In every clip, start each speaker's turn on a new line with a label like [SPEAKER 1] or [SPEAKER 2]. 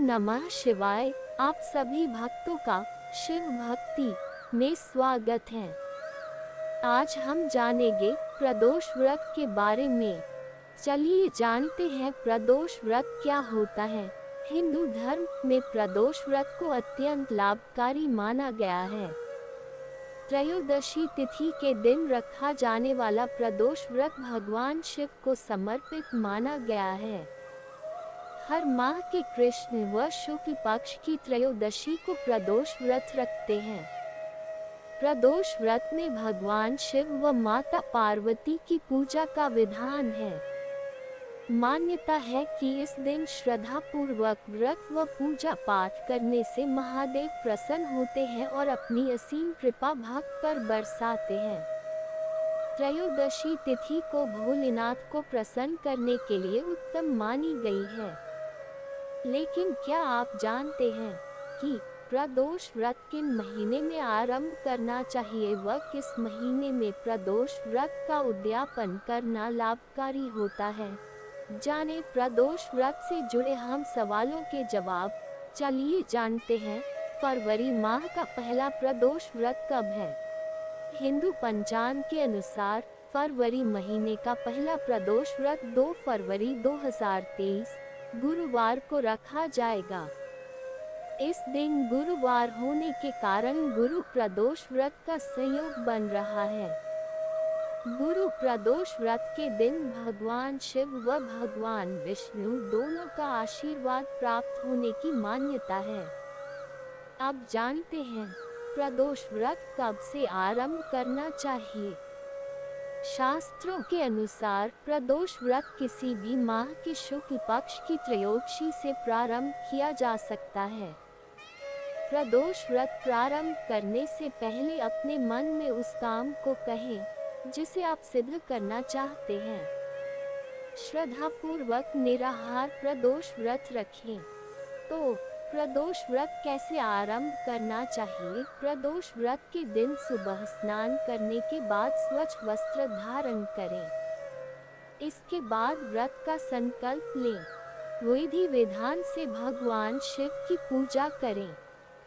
[SPEAKER 1] नमः शिवाय। आप सभी भक्तों का शिव भक्ति में स्वागत है। आज हम जानेंगे प्रदोष व्रत के बारे में। चलिए जानते हैं प्रदोष व्रत क्या होता है। हिंदू धर्म में प्रदोष व्रत को अत्यंत लाभकारी माना गया है। त्रयोदशी तिथि के दिन रखा जाने वाला प्रदोष व्रत भगवान शिव को समर्पित माना गया है। हर माह के कृष्ण व शुक्ल पक्ष की त्रयोदशी को प्रदोष व्रत रखते हैं। प्रदोष व्रत में भगवान शिव व माता पार्वती की पूजा का विधान है। मान्यता है कि इस दिन श्रद्धा पूर्वक व्रत व पूजा पाठ करने से महादेव प्रसन्न होते हैं और अपनी असीम कृपा भक्त पर बरसाते हैं। त्रयोदशी तिथि को भोलेनाथ को प्रसन्न करने के लिए उत्तम मानी गई है। लेकिन क्या आप जानते हैं कि प्रदोष व्रत किन महीने में आरंभ करना चाहिए व किस महीने में प्रदोष व्रत का उद्यापन करना लाभकारी होता है? जाने प्रदोष व्रत से जुड़े हम सवालों के जवाब। चलिए जानते हैं फरवरी माह का पहला प्रदोष व्रत कब है। हिंदू पंचांग के अनुसार फरवरी महीने का पहला प्रदोष व्रत 2 फरवरी 2023 गुरुवार को रखा जाएगा। इस दिन गुरुवार होने के कारण गुरु प्रदोष व्रत का संयोग बन रहा है। गुरु प्रदोष व्रत के दिन भगवान शिव व भगवान विष्णु दोनों का आशीर्वाद प्राप्त होने की मान्यता है। अब जानते हैं प्रदोष व्रत कब से आरंभ करना चाहिए। शास्त्रों के अनुसार प्रदोष व्रत किसी भी माह के शुक्ल पक्ष की त्रयोदशी से प्रारंभ किया जा सकता है। प्रदोष व्रत प्रारंभ करने से पहले अपने मन में उस काम को कहें जिसे आप सिद्ध करना चाहते हैं। श्रद्धा पूर्वक निराहार प्रदोष व्रत रखें। तो प्रदोष व्रत कैसे आरंभ करना चाहिए। प्रदोष व्रत के दिन सुबह स्नान करने के बाद स्वच्छ वस्त्र धारण करें। इसके बाद व्रत का संकल्प लें। विधि विधान से भगवान शिव की पूजा करें।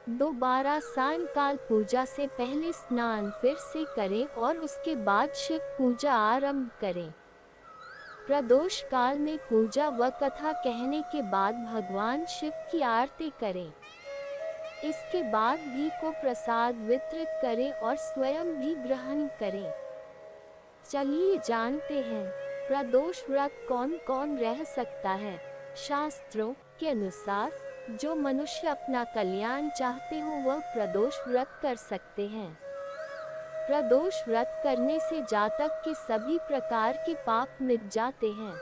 [SPEAKER 1] दोबारा सायंकाल पूजा से पहले स्नान फिर से करें और उसके बाद शिव पूजा आरंभ करें। प्रदोष काल में पूजा व कथा कहने के बाद भगवान शिव की आरती करें। इसके बाद घी को प्रसाद वितरित करें और स्वयं भी ग्रहण करें। चलिए जानते हैं प्रदोष व्रत कौन कौन रह सकता है। शास्त्रों के अनुसार जो मनुष्य अपना कल्याण चाहते हो वह प्रदोष व्रत कर सकते हैं। प्रदोष व्रत करने से जातक के सभी प्रकार के पाप मिट जाते हैं।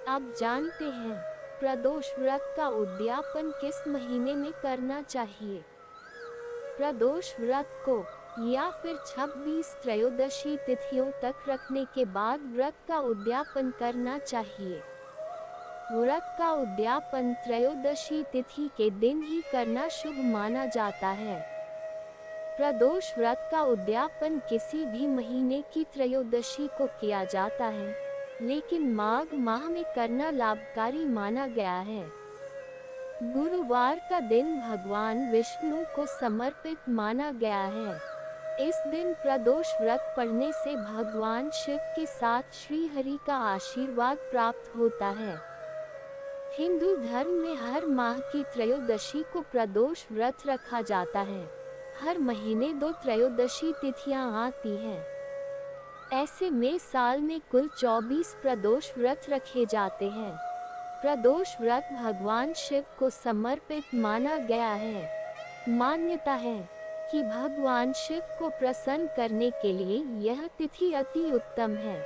[SPEAKER 1] अब जानते हैं प्रदोष व्रत का उद्यापन किस महीने में करना चाहिए। प्रदोष व्रत को या फिर 26 त्रयोदशी तिथियों तक रखने के बाद व्रत का उद्यापन करना चाहिए। व्रत का उद्यापन त्रयोदशी तिथि के दिन ही करना शुभ माना जाता है। प्रदोष व्रत का उद्यापन किसी भी महीने की त्रयोदशी को किया जाता है, लेकिन माघ माह में करना लाभकारी माना गया है। गुरुवार का दिन भगवान विष्णु को समर्पित माना गया है। इस दिन प्रदोष व्रत पढ़ने से भगवान शिव के साथ श्री हरि का आशीर्वाद प्राप्त होता है। हिंदू धर्म में हर माह की त्रयोदशी को प्रदोष व्रत रखा जाता है। हर महीने 2 त्रयोदशी तिथियां आती हैं। ऐसे में साल में कुल 24 प्रदोष व्रत रखे जाते हैं। प्रदोष व्रत भगवान शिव को समर्पित माना गया है। मान्यता है कि भगवान शिव को प्रसन्न करने के लिए यह तिथि अति उत्तम है।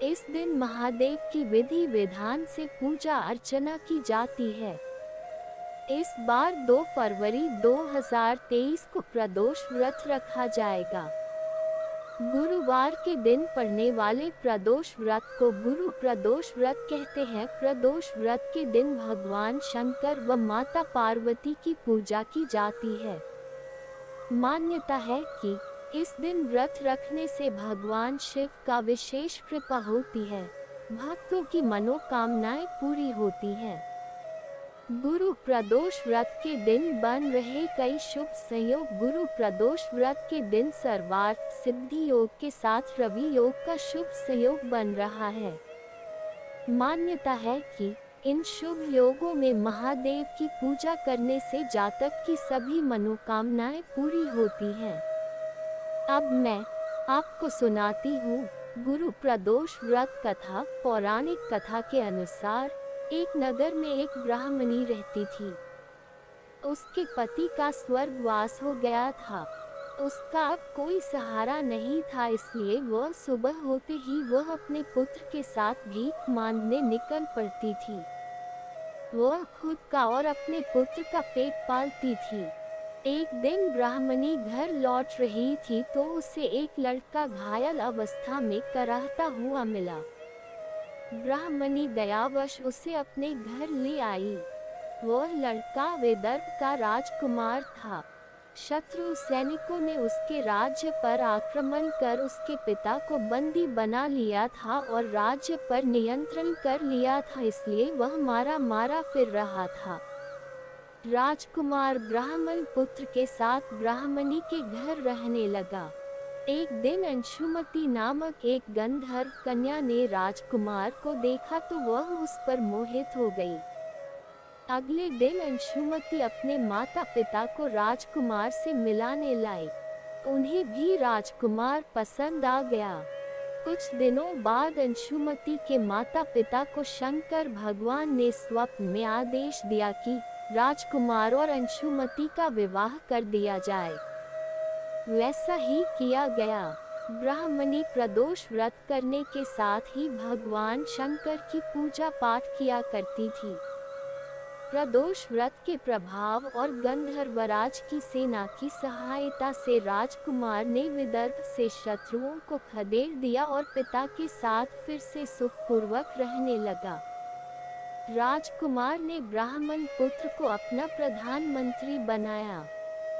[SPEAKER 1] इस दिन महादेव की विधि विधान से पूजा अर्चना की जाती है। इस बार 2 फरवरी 2023 को प्रदोष व्रत रखा जाएगा। गुरुवार के दिन पड़ने वाले प्रदोष व्रत को गुरु प्रदोष व्रत कहते हैं। प्रदोष व्रत के दिन भगवान शंकर व माता पार्वती की पूजा की जाती है। मान्यता है कि इस दिन व्रत रखने से भगवान शिव का विशेष कृपा होती है। भक्तों की मनोकामनाएं पूरी होती हैं। गुरु प्रदोष व्रत के दिन बन रहे कई शुभ संयोग। गुरु प्रदोष व्रत के दिन सर्वार्थ सिद्धि योग के साथ रवि योग का शुभ संयोग बन रहा है। मान्यता है कि इन शुभ योगों में महादेव की पूजा करने से जातक की सभी मनोकामनाएं पूरी होती हैं। अब मैं आपको सुनाती हूँ गुरु प्रदोष व्रत कथा। पौराणिक कथा के अनुसार एक नगर में एक ब्राह्मणी रहती थी। उसके पति का स्वर्गवास हो गया था। उसका अब कोई सहारा नहीं था, इसलिए वह सुबह होते ही वह अपने पुत्र के साथ भीख मांगने निकल पड़ती थी। वह खुद का और अपने पुत्र का पेट पालती थी। एक दिन ब्राह्मणी घर लौट रही थी तो उसे एक लड़का घायल अवस्था में कराहता हुआ मिला। ब्राह्मणी दयावश उसे अपने घर ले आई। वह लड़का विदर्भ का राजकुमार था। शत्रु सैनिकों ने उसके राज्य पर आक्रमण कर उसके पिता को बंदी बना लिया था और राज्य पर नियंत्रण कर लिया था, इसलिए वह मारा मारा फिर रहा था। राजकुमार ब्राह्मण पुत्र के साथ ब्राह्मणी के घर रहने लगा। एक दिन अंशुमति नामक एक गंधर्व कन्या ने राजकुमार को देखा तो वह उस पर मोहित हो गई। अगले दिन अंशुमति अपने माता पिता को राजकुमार से मिलाने लाई। उन्हें भी राजकुमार पसंद आ गया। कुछ दिनों बाद अंशुमति के माता पिता को शंकर भगवान ने स्वप्न में आदेश दिया कि राजकुमार और अंशुमति का विवाह कर दिया जाए। वैसा ही किया गया। ब्राह्मणी प्रदोष व्रत करने के साथ ही भगवान शंकर की पूजा पाठ किया करती थी। प्रदोष व्रत के प्रभाव और गंधर्वराज की सेना की सहायता से राजकुमार ने विदर्भ से शत्रुओं को खदेड़ दिया और पिता के साथ फिर से सुखपूर्वक रहने लगा। राजकुमार ने ब्राह्मण पुत्र को अपना प्रधानमंत्री बनाया।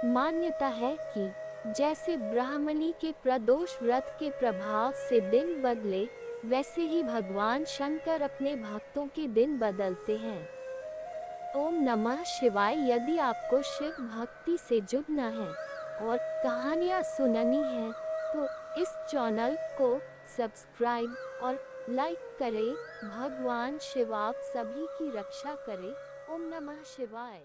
[SPEAKER 1] मान्यता है कि जैसे ब्राह्मणी के प्रदोष व्रत के प्रभाव से दिन बदले, वैसे ही भगवान शंकर अपने भक्तों के दिन बदलते हैं। ओम नमः शिवाय। यदि आपको शिव भक्ति से जुड़ना है और कहानियाँ सुननी है तो इस चैनल को सब्सक्राइब और लाइक करें। भगवान शिव आप सभी की रक्षा करे। ओम नमः शिवाय।